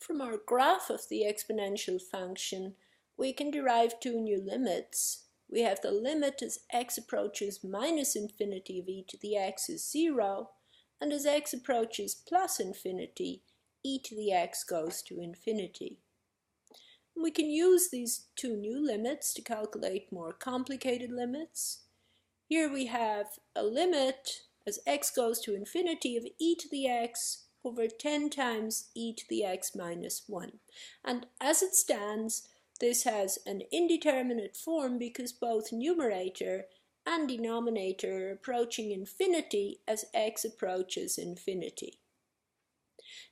From our graph of the exponential function, we can derive two new limits. We have the limit as x approaches minus infinity of e to the x is 0, and as x approaches plus infinity, e to the x goes to infinity. We can use these two new limits to calculate more complicated limits. Here we have a limit as x goes to infinity of e to the x over 10 times e to the x minus 1. And as it stands, this has an indeterminate form because both numerator and denominator are approaching infinity as x approaches infinity.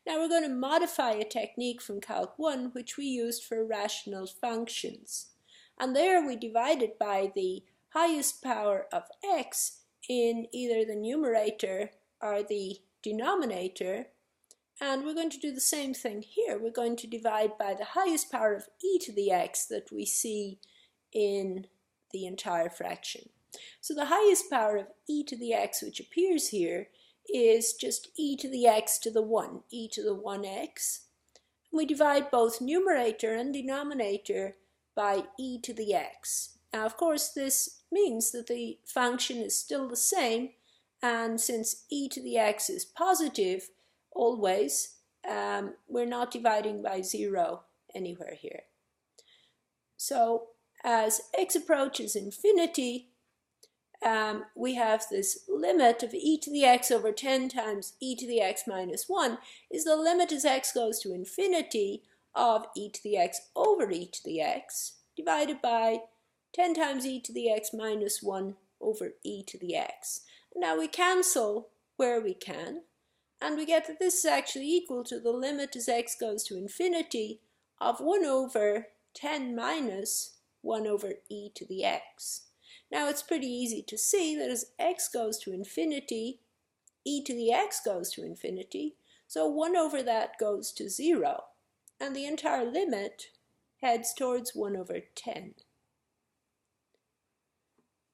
Now we're going to modify a technique from Calc 1 which we used for rational functions. And there we divided by the highest power of x in either the numerator or the denominator. And we're going to do the same thing here. We're going to divide by the highest power of e to the x that we see in the entire fraction. So the highest power of e to the x, which appears here, is just e to the x to the 1, e to the 1x. We divide both numerator and denominator by e to the x. Now, of course, this means that the function is still the same, and since e to the x is positive, always, we're not dividing by 0 anywhere here. So as x approaches infinity, we have this limit of e to the x over 10 times e to the x minus 1 is the limit as x goes to infinity of e to the x over e to the x divided by 10 times e to the x minus 1 over e to the x. Now we cancel where we can, and we get that this is actually equal to the limit as x goes to infinity of 1 over 10 minus 1 over e to the x. Now it's pretty easy to see that as x goes to infinity, e to the x goes to infinity, so 1 over that goes to 0, and the entire limit heads towards 1 over 10.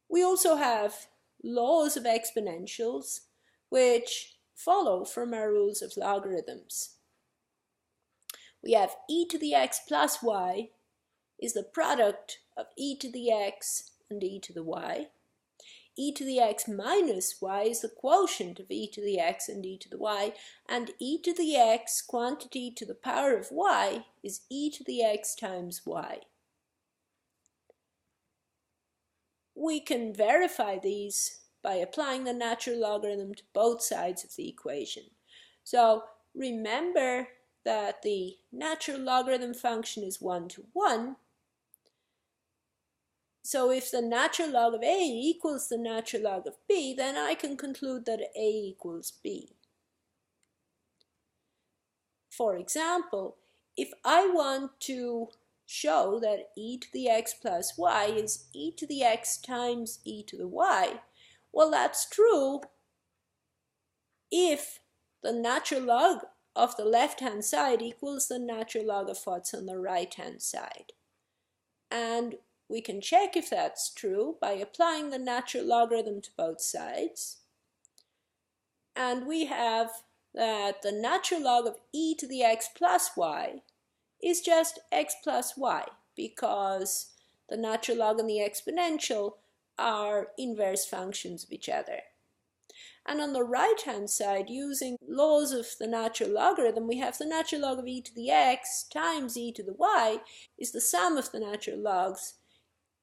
We also have laws of exponentials which follow from our rules of logarithms. We have e to the x plus y is the product of e to the x and e to the y. E to the x minus y is the quotient of e to the x and e to the y, and e to the x quantity to the power of y is e to the x times y. We can verify these by applying the natural logarithm to both sides of the equation. So remember that the natural logarithm function is 1 to 1. So if the natural log of a equals the natural log of b, then I can conclude that a equals b. For example, if I want to show that e to the x plus y is e to the x times e to the y, well, that's true if the natural log of the left-hand side equals the natural log of what's on the right-hand side. And we can check if that's true by applying the natural logarithm to both sides. And we have that the natural log of e to the x plus y is just x plus y, because the natural log and the exponential are inverse functions of each other. And on the right-hand side, using laws of the natural logarithm, we have the natural log of e to the x times e to the y is the sum of the natural logs,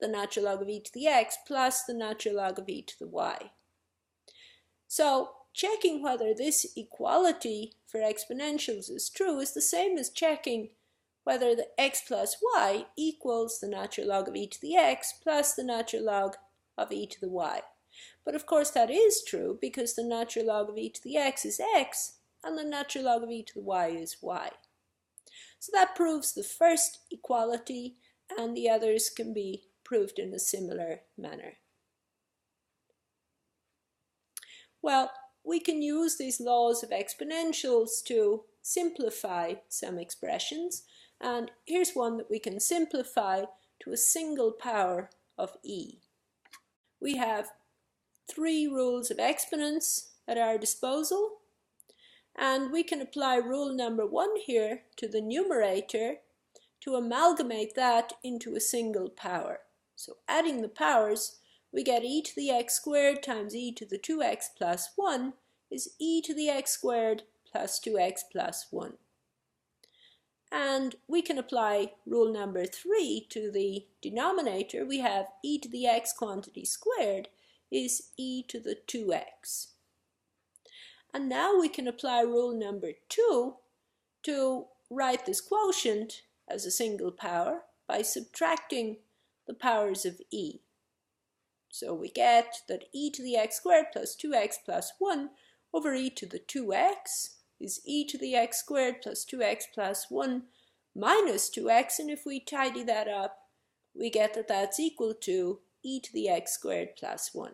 the natural log of e to the x plus the natural log of e to the y. So checking whether this equality for exponentials is true is the same as checking whether the x plus y equals the natural log of e to the x plus the natural log of e to the y. But of course that is true because the natural log of e to the x is x and the natural log of e to the y is y. So that proves the first equality, and the others can be proved in a similar manner. Well, we can use these laws of exponentials to simplify some expressions, and here's one that we can simplify to a single power of e. We have 3 rules of exponents at our disposal, And we can apply rule number 1 here to the numerator to amalgamate that into a single power. So adding the powers, we get e to the x squared times e to the 2x plus 1 is e to the x squared plus 2x plus 1. And we can apply rule number 3 to the denominator. We have e to the x quantity squared is e to the 2x. And now we can apply rule number 2 to write this quotient as a single power by subtracting the powers of e. So we get that e to the x squared plus 2x plus 1 over e to the 2x is e to the x squared plus 2x plus 1 minus 2x, and if we tidy that up, we get that that's equal to e to the x squared plus 1.